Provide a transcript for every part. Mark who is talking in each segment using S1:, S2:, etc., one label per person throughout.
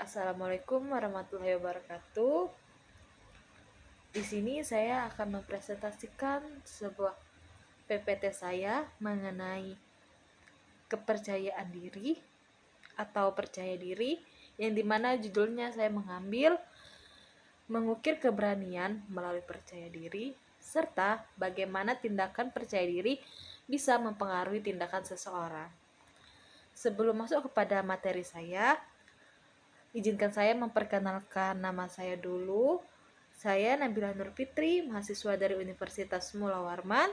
S1: Assalamualaikum warahmatullahi wabarakatuh. Di sini saya akan mempresentasikan sebuah PPT saya mengenai kepercayaan diri atau percaya diri, yang dimana judulnya saya mengambil mengukir keberanian melalui percaya diri serta bagaimana tindakan percaya diri bisa mempengaruhi tindakan seseorang. Sebelum masuk kepada materi saya, izinkan saya memperkenalkan nama saya dulu. Saya Nabila Nur Fitri, mahasiswa dari Universitas Mula Warman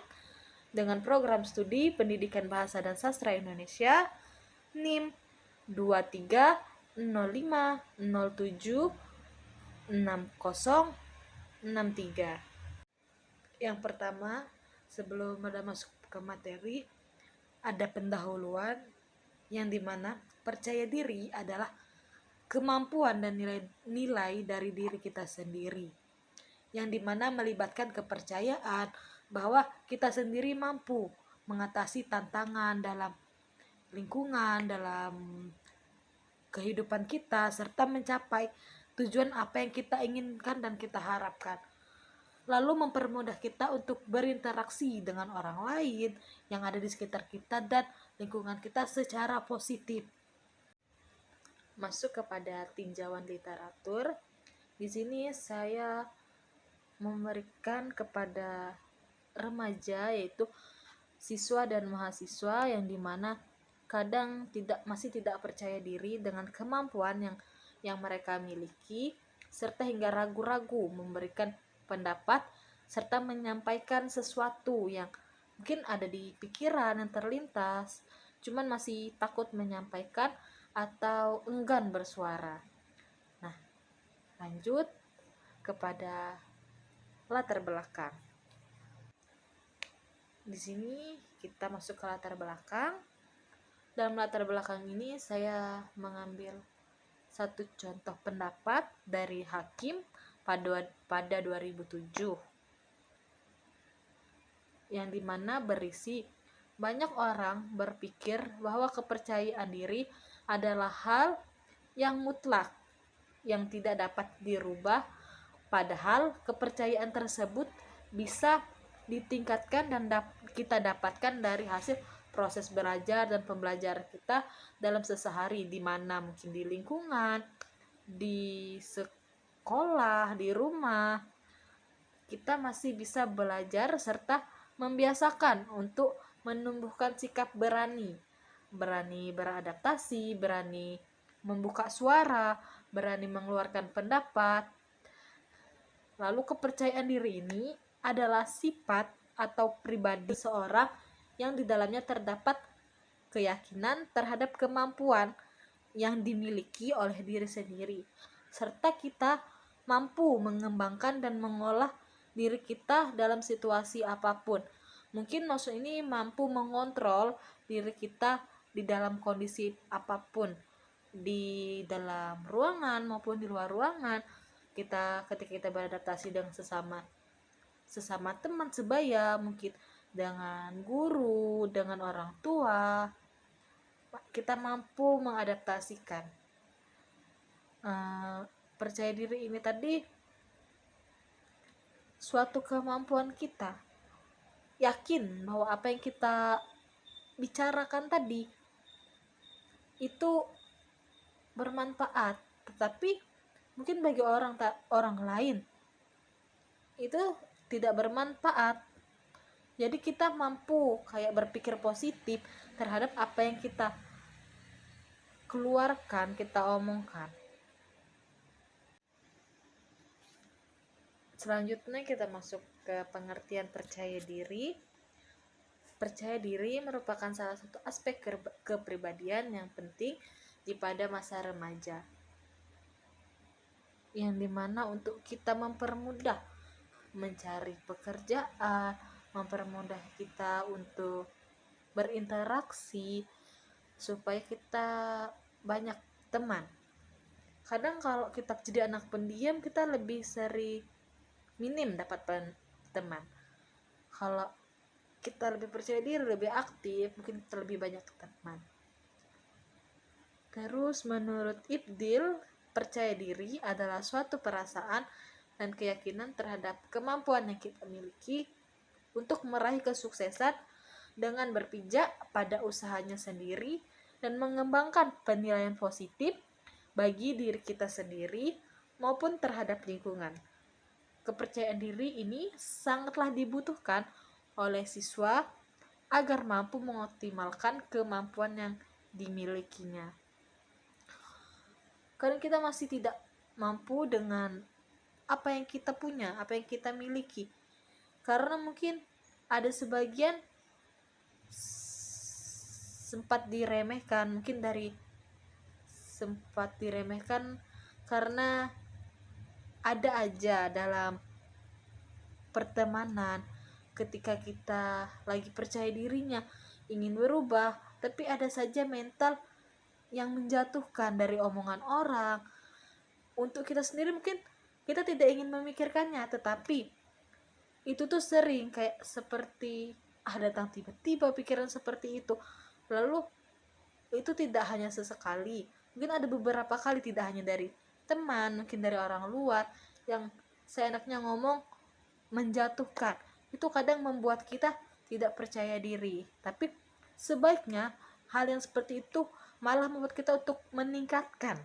S1: dengan program studi Pendidikan Bahasa dan Sastra Indonesia NIM 2305076063. Yang pertama, sebelum kita masuk ke materi, ada pendahuluan yang dimana percaya diri adalah kemampuan dan nilai dari diri kita sendiri, yang dimana melibatkan kepercayaan bahwa kita sendiri mampu mengatasi tantangan dalam lingkungan, dalam kehidupan kita, serta mencapai tujuan apa yang kita inginkan dan kita harapkan. Lalu mempermudah kita untuk berinteraksi dengan orang lain yang ada di sekitar kita dan lingkungan kita secara positif. Masuk kepada tinjauan literatur. Di sini saya memberikan kepada remaja, yaitu siswa dan mahasiswa yang dimana kadang masih tidak percaya diri dengan kemampuan yang mereka miliki, serta hingga ragu-ragu memberikan pendapat serta menyampaikan sesuatu yang mungkin ada di pikiran yang terlintas, cuman masih takut menyampaikan atau enggan bersuara. Nah, lanjut kepada latar belakang. Di sini kita masuk ke latar belakang. Dalam latar belakang ini saya mengambil satu contoh pendapat dari hakim pada 2007, yang dimana berisi banyak orang berpikir bahwa kepercayaan diri adalah hal yang mutlak yang tidak dapat dirubah, padahal kepercayaan tersebut bisa ditingkatkan dan kita dapatkan dari hasil proses belajar dan pembelajaran kita dalam sehari, di mana mungkin di lingkungan, di sekolah, di rumah, kita masih bisa belajar serta membiasakan untuk menumbuhkan sikap berani beradaptasi, berani membuka suara, berani mengeluarkan pendapat. Lalu kepercayaan diri ini adalah sifat atau pribadi seorang yang di dalamnya terdapat keyakinan terhadap kemampuan yang dimiliki oleh diri sendiri, serta kita mampu mengembangkan dan mengolah diri kita dalam situasi apapun. Mungkin maksud ini mampu mengontrol diri kita di dalam kondisi apapun, di dalam ruangan maupun di luar ruangan. Ketika kita beradaptasi dengan sesama teman sebaya, mungkin dengan guru, dengan orang tua, kita mampu mengadaptasikan. Percaya diri ini tadi suatu kemampuan kita yakin bahwa apa yang kita bicarakan tadi itu bermanfaat, tetapi mungkin bagi orang lain itu tidak bermanfaat. Jadi kita mampu kayak berpikir positif terhadap apa yang kita keluarkan, kita omongkan. Selanjutnya kita masuk ke pengertian percaya diri. Percaya diri merupakan salah satu aspek kepribadian yang penting pada masa remaja, yang dimana untuk kita mempermudah mencari pekerjaan, mempermudah kita untuk berinteraksi, supaya kita banyak teman. Kadang kalau kita jadi anak pendiam, kita lebih sering minim dapat teman. Kalau kita lebih percaya diri, lebih aktif, mungkin kita lebih banyak teman. Terus menurut Ibdil, Percaya diri adalah suatu perasaan dan keyakinan terhadap kemampuan yang kita miliki untuk meraih kesuksesan dengan berpijak pada usahanya sendiri dan mengembangkan penilaian positif bagi diri kita sendiri maupun terhadap lingkungan. Kepercayaan diri ini sangatlah dibutuhkan oleh siswa agar mampu mengoptimalkan kemampuan yang dimilikinya. Kadang kita masih tidak mampu dengan apa yang kita punya, apa yang kita miliki. Karena mungkin ada sebagian sempat diremehkan karena ada aja dalam pertemanan ketika kita lagi percaya dirinya ingin berubah, tapi ada saja mental yang menjatuhkan dari omongan orang. Untuk kita sendiri mungkin kita tidak ingin memikirkannya, tetapi itu tuh sering kayak seperti datang tiba-tiba pikiran seperti itu. Lalu itu tidak hanya sesekali, mungkin ada beberapa kali, tidak hanya dari teman, mungkin dari orang luar yang seenaknya ngomong menjatuhkan. Itu kadang membuat kita tidak percaya diri. Tapi sebaiknya hal yang seperti itu malah membuat kita untuk meningkatkan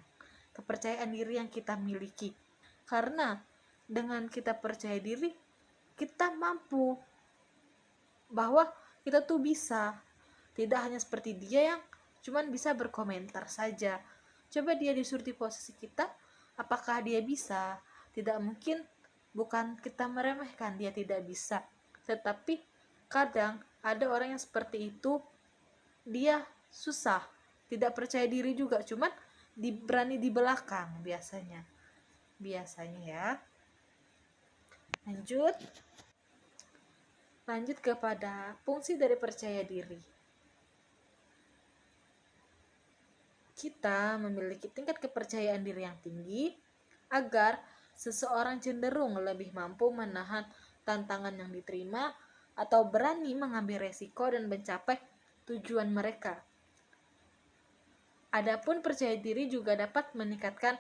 S1: kepercayaan diri yang kita miliki. Karena dengan kita percaya diri, kita mampu bahwa kita tuh bisa. Tidak hanya seperti dia yang cuman bisa berkomentar saja. Coba dia disuruh di posisi kita, apakah dia bisa? Tidak mungkin, bukan kita meremehkan dia tidak bisa. Tetapi kadang ada orang yang seperti itu, dia susah, tidak percaya diri juga, cuman berani di belakang biasanya ya. Lanjut kepada fungsi dari percaya diri. Kita memiliki tingkat kepercayaan diri yang tinggi agar seseorang cenderung lebih mampu menahan tantangan yang diterima atau berani mengambil resiko dan mencapai tujuan mereka. Adapun percaya diri juga dapat meningkatkan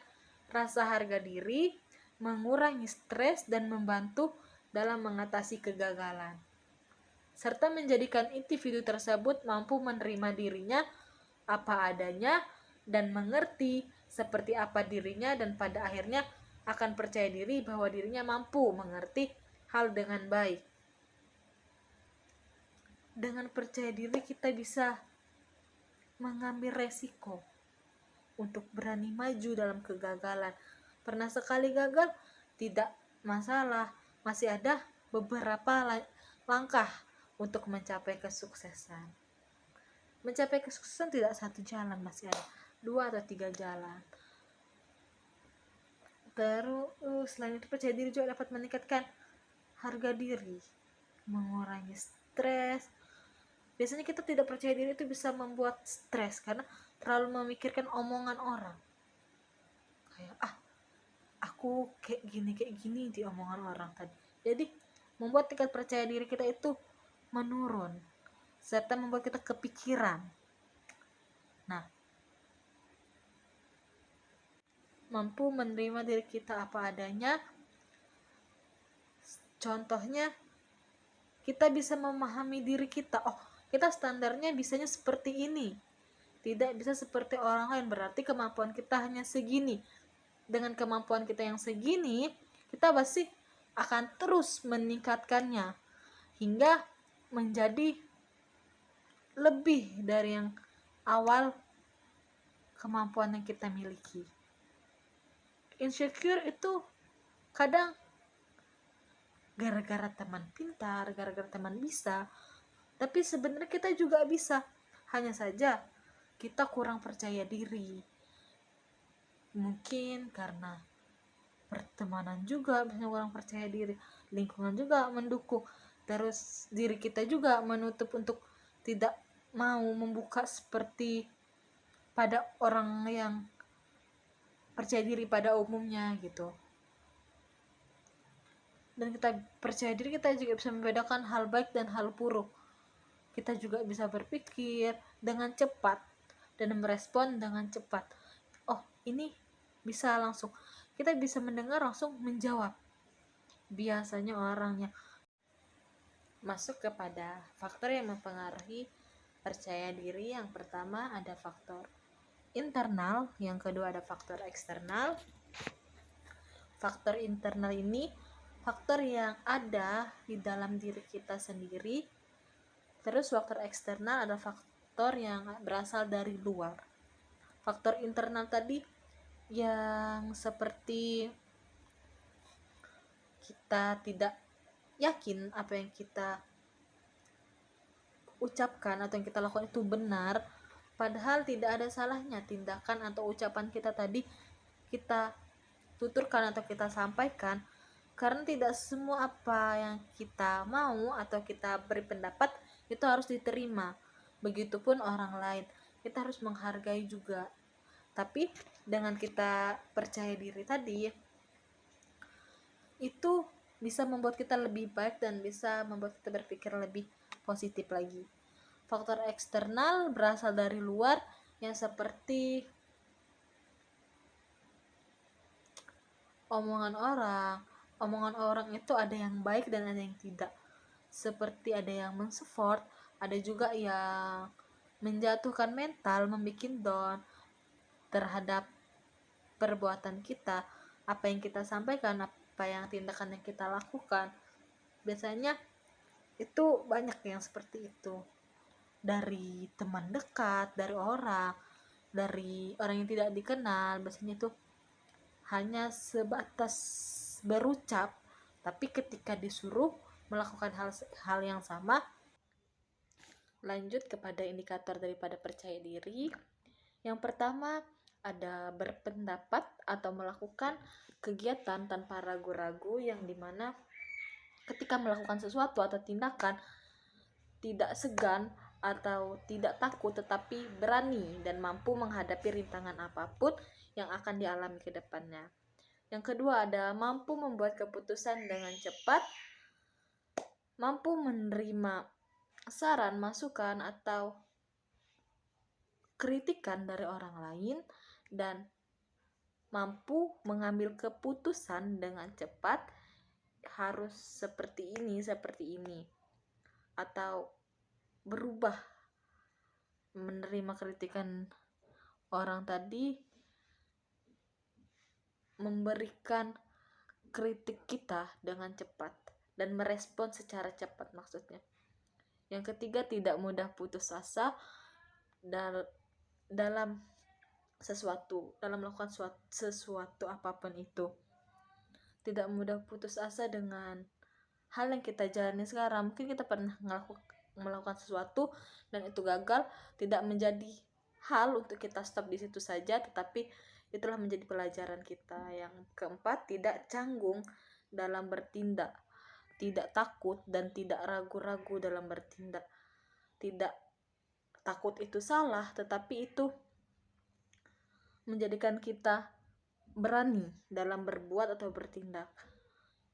S1: rasa harga diri, mengurangi stres dan membantu dalam mengatasi kegagalan, serta menjadikan individu tersebut mampu menerima dirinya apa adanya dan mengerti seperti apa dirinya, dan pada akhirnya akan percaya diri bahwa dirinya mampu mengerti hal dengan baik. Dengan percaya diri kita bisa mengambil resiko untuk berani maju dalam kegagalan. Pernah sekali gagal, tidak masalah, masih ada beberapa langkah untuk mencapai kesuksesan. Mencapai kesuksesan tidak satu jalan, masih ada 2 atau 3 jalan. Terus selain itu, percaya diri juga dapat meningkatkan harga diri, mengurangi stres. Biasanya kita tidak percaya diri itu bisa membuat stres karena terlalu memikirkan omongan orang. Kayak aku kayak gini di omongan orang tadi. Jadi membuat tingkat percaya diri kita itu menurun, serta membuat kita kepikiran. Nah, mampu menerima diri kita apa adanya. Contohnya, kita bisa memahami diri kita. Oh, kita standarnya bisanya seperti ini, tidak bisa seperti orang lain, berarti kemampuan kita hanya segini. Dengan kemampuan kita yang segini, kita pasti akan terus meningkatkannya hingga menjadi lebih dari yang awal kemampuan yang kita miliki. Insecure itu kadang gara-gara teman pintar, gara-gara teman bisa, tapi sebenarnya kita juga bisa, hanya saja kita kurang percaya diri. Mungkin karena pertemanan juga bisa kurang percaya diri, lingkungan juga mendukung, terus diri kita juga menutup untuk tidak mau membuka seperti pada orang yang percaya diri pada umumnya gitu. Dan kita percaya diri, kita juga bisa membedakan hal baik dan hal buruk. Kita juga bisa berpikir dengan cepat dan merespon dengan cepat. Oh, ini kita bisa mendengar langsung menjawab. Biasanya orang yang masuk kepada faktor yang mempengaruhi percaya diri, yang pertama ada faktor internal, yang kedua ada faktor eksternal. Faktor internal ini faktor yang ada di dalam diri kita sendiri. Terus faktor eksternal ada faktor yang berasal dari luar. Faktor internal tadi yang seperti kita tidak yakin apa yang kita ucapkan atau yang kita lakukan itu benar, padahal tidak ada salahnya tindakan atau ucapan kita tadi kita tuturkan atau kita sampaikan, karena tidak semua apa yang kita mau atau kita beri pendapat itu harus diterima. Begitupun orang lain, kita harus menghargai juga. Tapi dengan kita percaya diri tadi, itu bisa membuat kita lebih baik dan bisa membuat kita berpikir lebih positif lagi. Faktor eksternal berasal dari luar, yang seperti omongan orang. Omongan orang itu ada yang baik dan ada yang tidak. Seperti ada yang mensupport, ada juga yang menjatuhkan mental, membuat down terhadap perbuatan kita, apa yang kita sampaikan, apa yang tindakan yang kita lakukan. Biasanya itu banyak yang seperti itu, dari teman dekat, dari orang yang tidak dikenal. Biasanya itu hanya sebatas berucap, tapi ketika disuruh melakukan hal yang sama. Lanjut kepada indikator daripada percaya diri. Yang pertama ada berpendapat atau melakukan kegiatan tanpa ragu-ragu, yang dimana ketika melakukan sesuatu atau tindakan tidak segan atau tidak takut, tetapi berani dan mampu menghadapi rintangan apapun yang akan dialami ke depannya. Yang kedua ada mampu membuat keputusan dengan cepat, mampu menerima saran, masukan, atau kritikan dari orang lain, dan mampu mengambil keputusan dengan cepat, harus seperti ini, atau berubah. Menerima kritikan orang tadi, memberikan kritik kita dengan cepat dan merespon secara cepat maksudnya. Yang ketiga tidak mudah putus asa dalam melakukan sesuatu apapun itu. Tidak mudah putus asa dengan hal yang kita jalani sekarang. Mungkin kita pernah melakukan sesuatu dan itu gagal, tidak menjadi hal untuk kita stop di situ saja, tetapi itulah menjadi pelajaran kita. Yang keempat tidak canggung dalam bertindak, tidak takut dan tidak ragu-ragu dalam bertindak. Tidak takut itu salah, tetapi itu menjadikan kita berani dalam berbuat atau bertindak.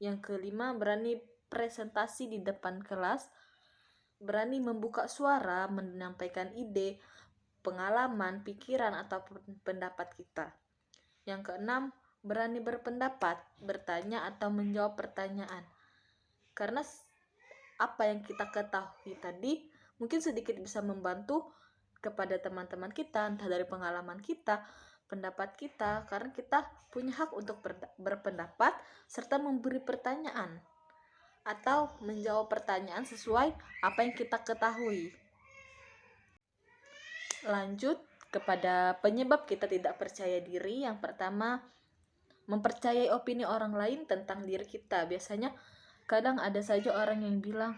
S1: Yang kelima berani presentasi di depan kelas, berani membuka suara, menyampaikan ide, pengalaman, pikiran, ataupun pendapat kita. Yang keenam berani berpendapat, bertanya atau menjawab pertanyaan. Karena apa yang kita ketahui tadi mungkin sedikit bisa membantu kepada teman-teman kita, entah dari pengalaman kita, pendapat kita, karena kita punya hak untuk berpendapat serta memberi pertanyaan atau menjawab pertanyaan sesuai apa yang kita ketahui. Lanjut kepada penyebab kita tidak percaya diri. Yang pertama, mempercayai opini orang lain tentang diri kita. Biasanya kadang ada saja orang yang bilang,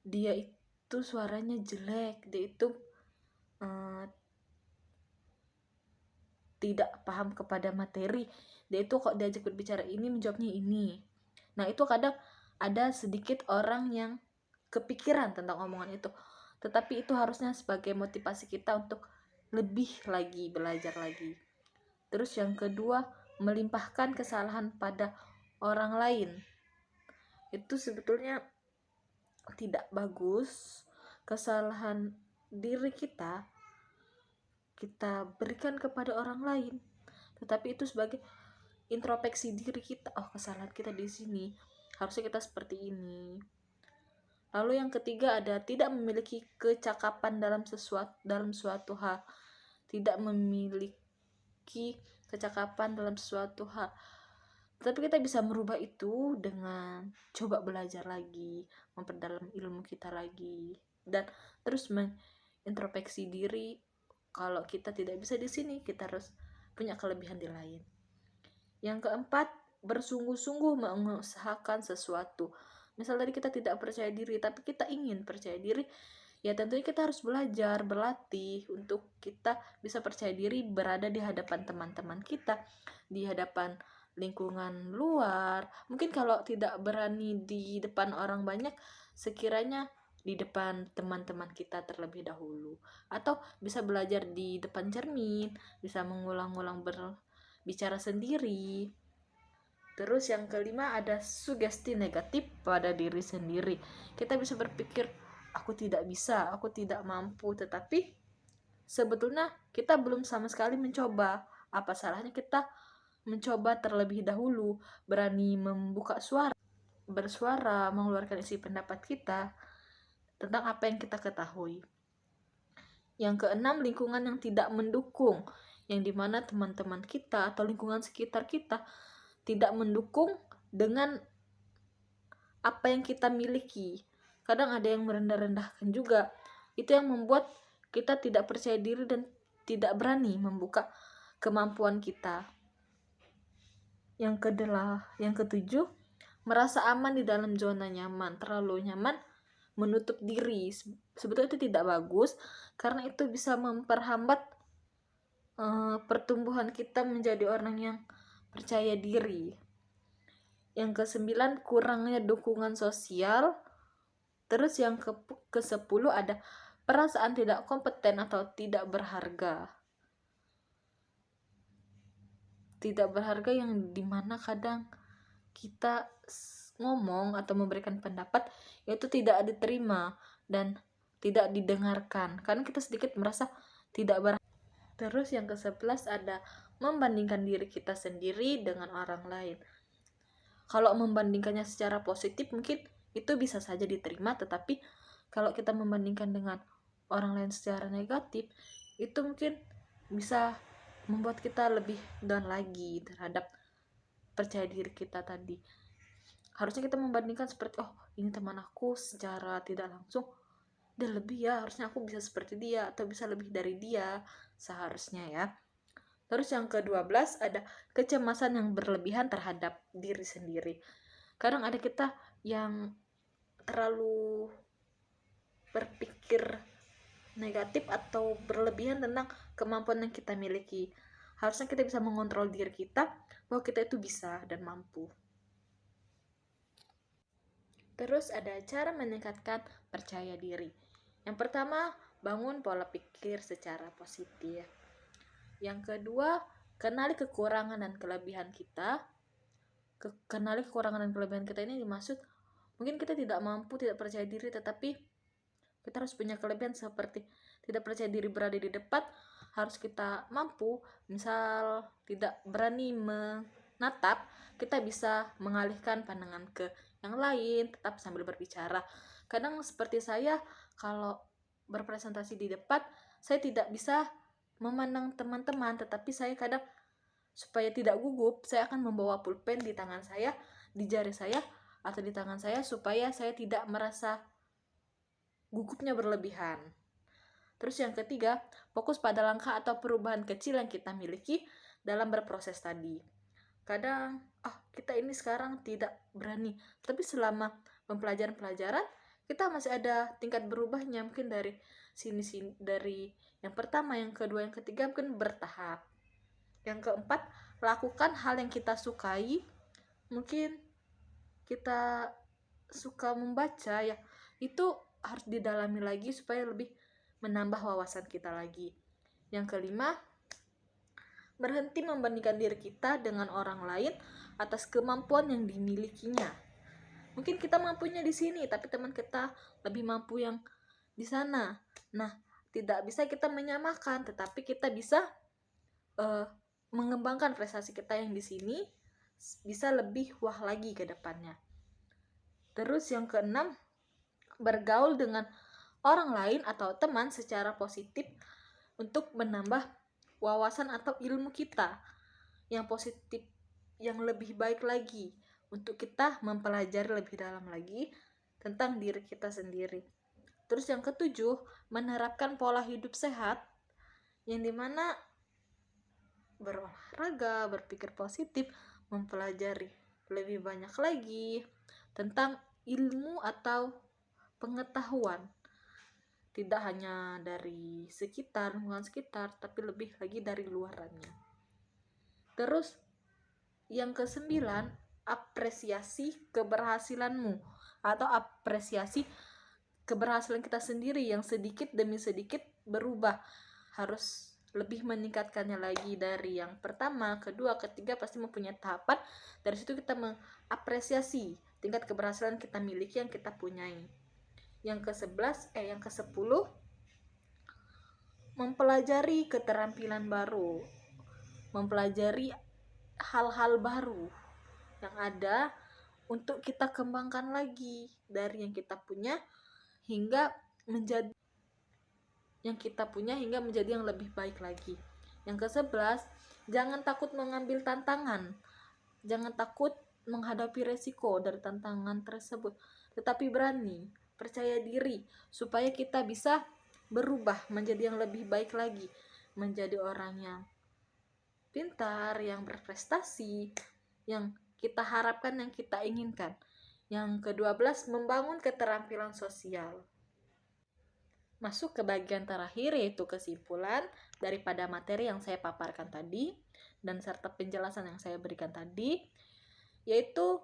S1: dia itu suaranya jelek, dia itu tidak paham kepada materi, dia itu kok diajak berbicara ini menjawabnya ini. Nah itu kadang ada sedikit orang yang kepikiran tentang omongan itu, tetapi itu harusnya sebagai motivasi kita untuk lebih lagi belajar lagi. Terus yang kedua, melimpahkan kesalahan pada orang lain. Itu sebetulnya tidak bagus. Kesalahan diri kita kita berikan kepada orang lain, tetapi itu sebagai introspeksi diri kita. Oh, kesalahan kita di sini, harusnya kita seperti ini. Lalu yang ketiga ada tidak memiliki kecakapan dalam suatu hal. Tidak memiliki kecakapan dalam suatu hal. Tapi kita bisa merubah itu dengan coba belajar lagi, memperdalam ilmu kita lagi, dan terus mengintrospeksi diri. Kalau kita tidak bisa di sini, kita harus punya kelebihan di lain. Yang keempat, bersungguh-sungguh mengusahakan sesuatu. Misal tadi kita tidak percaya diri, tapi kita ingin percaya diri, ya tentunya kita harus belajar, berlatih untuk kita bisa percaya diri berada di hadapan teman-teman kita, di hadapan lingkungan luar. Mungkin kalau tidak berani di depan orang banyak, sekiranya di depan teman-teman kita terlebih dahulu. Atau bisa belajar di depan cermin, bisa mengulang-ulang berbicara sendiri. Terus yang kelima ada sugesti negatif pada diri sendiri. Kita bisa berpikir, aku tidak bisa, aku tidak mampu, tetapi sebetulnya kita belum sama sekali mencoba. Apa salahnya kita mencoba terlebih dahulu, berani membuka suara, bersuara, mengeluarkan isi pendapat kita tentang apa yang kita ketahui. Yang keenam, lingkungan yang tidak mendukung, yang dimana teman-teman kita atau lingkungan sekitar kita tidak mendukung dengan apa yang kita miliki. Kadang ada yang merendah-rendahkan juga. Itu yang membuat kita tidak percaya diri dan tidak berani membuka kemampuan kita. Yang ketujuh, merasa aman di dalam zona nyaman. Terlalu nyaman, menutup diri. Sebetulnya itu tidak bagus, karena itu bisa memperhambat pertumbuhan kita menjadi orang yang percaya diri. Yang ke-9, kurangnya dukungan sosial. Terus yang ke-10 ada perasaan tidak kompeten atau tidak berharga. Tidak berharga yang dimana kadang kita ngomong atau memberikan pendapat itu tidak diterima dan tidak didengarkan, karena kita sedikit merasa tidak berharga. Terus yang ke-11 ada membandingkan diri kita sendiri dengan orang lain. Kalau membandingkannya secara positif mungkin itu bisa saja diterima, tetapi kalau kita membandingkan dengan orang lain secara negatif, itu mungkin bisa membuat kita lebih down lagi terhadap percaya diri kita tadi. Harusnya kita membandingkan seperti, oh ini teman aku secara tidak langsung dia lebih ya, harusnya aku bisa seperti dia atau bisa lebih dari dia seharusnya ya. Terus yang ke-12 ada kecemasan yang berlebihan terhadap diri sendiri. Kadang ada kita yang terlalu berpikir negatif atau berlebihan tentang kemampuan yang kita miliki. Harusnya kita bisa mengontrol diri kita bahwa kita itu bisa dan mampu. Terus ada cara meningkatkan percaya diri. Yang pertama, bangun pola pikir secara positif. Yang kedua, kenali kekurangan dan kelebihan kita. Kenali kekurangan dan kelebihan kita ini dimaksud mungkin kita tidak mampu, tidak percaya diri, tetapi kita harus punya kelebihan seperti tidak percaya diri berada di depan, harus kita mampu. Misal tidak berani menatap, kita bisa mengalihkan pandangan ke yang lain, tetap sambil berbicara. Kadang seperti saya, kalau berpresentasi di depan, saya tidak bisa memandang teman-teman, tetapi saya kadang supaya tidak gugup, saya akan membawa pulpen di tangan saya, di jari saya, atau di tangan saya, supaya saya tidak merasa gugupnya berlebihan. Terus yang ketiga, fokus pada langkah atau perubahan kecil yang kita miliki dalam berproses tadi. Kadang, kita ini sekarang tidak berani, tapi selama pembelajaran kita masih ada tingkat berubahnya, mungkin dari sini dari yang pertama, yang kedua, yang ketiga, mungkin bertahap. Yang keempat, lakukan hal yang kita sukai. Mungkin kita suka membaca ya, itu harus didalami lagi supaya lebih menambah wawasan kita lagi. Yang kelima, berhenti membandingkan diri kita dengan orang lain atas kemampuan yang dimilikinya. Mungkin kita mampunya di sini, tapi teman kita lebih mampu yang di sana. Nah, tidak bisa kita menyamakan, tetapi kita bisa mengembangkan prestasi kita yang di sini bisa lebih wah lagi ke depannya. Terus yang keenam, bergaul dengan orang lain atau teman secara positif untuk menambah wawasan atau ilmu kita yang positif, yang lebih baik lagi, untuk kita mempelajari lebih dalam lagi tentang diri kita sendiri. Terus yang ketujuh, menerapkan pola hidup sehat, yang dimana berolahraga, berpikir positif, mempelajari lebih banyak lagi tentang ilmu atau pengetahuan, tidak hanya dari sekitar, lingkungan sekitar, tapi lebih lagi dari luarannya. Terus yang kesembilan, apresiasi keberhasilanmu atau apresiasi keberhasilan kita sendiri yang sedikit demi sedikit berubah. Harus lebih meningkatkannya lagi dari yang pertama, kedua, ketiga, pasti mempunyai tahapan. Dari situ kita mengapresiasi tingkat keberhasilan kita miliki yang kita punyai. Yang ke-10, mempelajari keterampilan baru, mempelajari hal-hal baru yang ada untuk kita kembangkan lagi dari yang kita punya hingga menjadi yang lebih baik lagi. Yang ke-11, jangan takut mengambil tantangan, jangan takut menghadapi resiko dari tantangan tersebut, tetapi berani, percaya diri, supaya kita bisa berubah menjadi yang lebih baik lagi, menjadi orang yang pintar, yang berprestasi, yang kita harapkan, yang kita inginkan. Yang ke-12, membangun keterampilan sosial. Masuk ke bagian terakhir, yaitu kesimpulan daripada materi yang saya paparkan tadi dan serta penjelasan yang saya berikan tadi, yaitu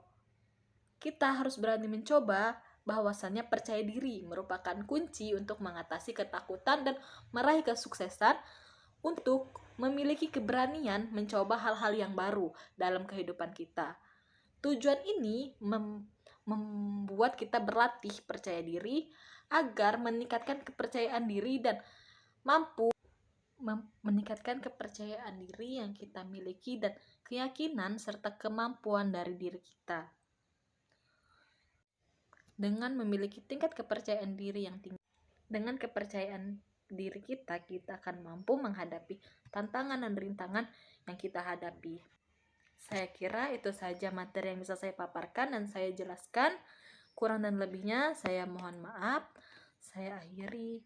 S1: kita harus berani mencoba, bahwasannya percaya diri merupakan kunci untuk mengatasi ketakutan dan meraih kesuksesan, untuk memiliki keberanian mencoba hal-hal yang baru dalam kehidupan kita. Tujuan ini membuat kita berlatih percaya diri agar meningkatkan kepercayaan diri dan mampu meningkatkan kepercayaan diri yang kita miliki dan keyakinan serta kemampuan dari diri kita. Dengan memiliki tingkat kepercayaan diri yang tinggi, dengan kepercayaan diri kita akan mampu menghadapi tantangan dan rintangan yang kita hadapi. Saya kira itu saja materi yang bisa saya paparkan dan saya jelaskan. Kurang dan lebihnya saya mohon maaf. Saya akhiri.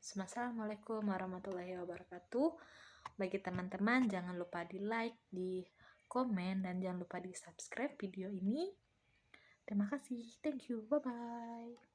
S1: Assalamualaikum warahmatullahi wabarakatuh. Bagi teman-teman, jangan lupa di like, di komen, dan jangan lupa di subscribe video ini. Terima kasih. Thank you. Bye-bye.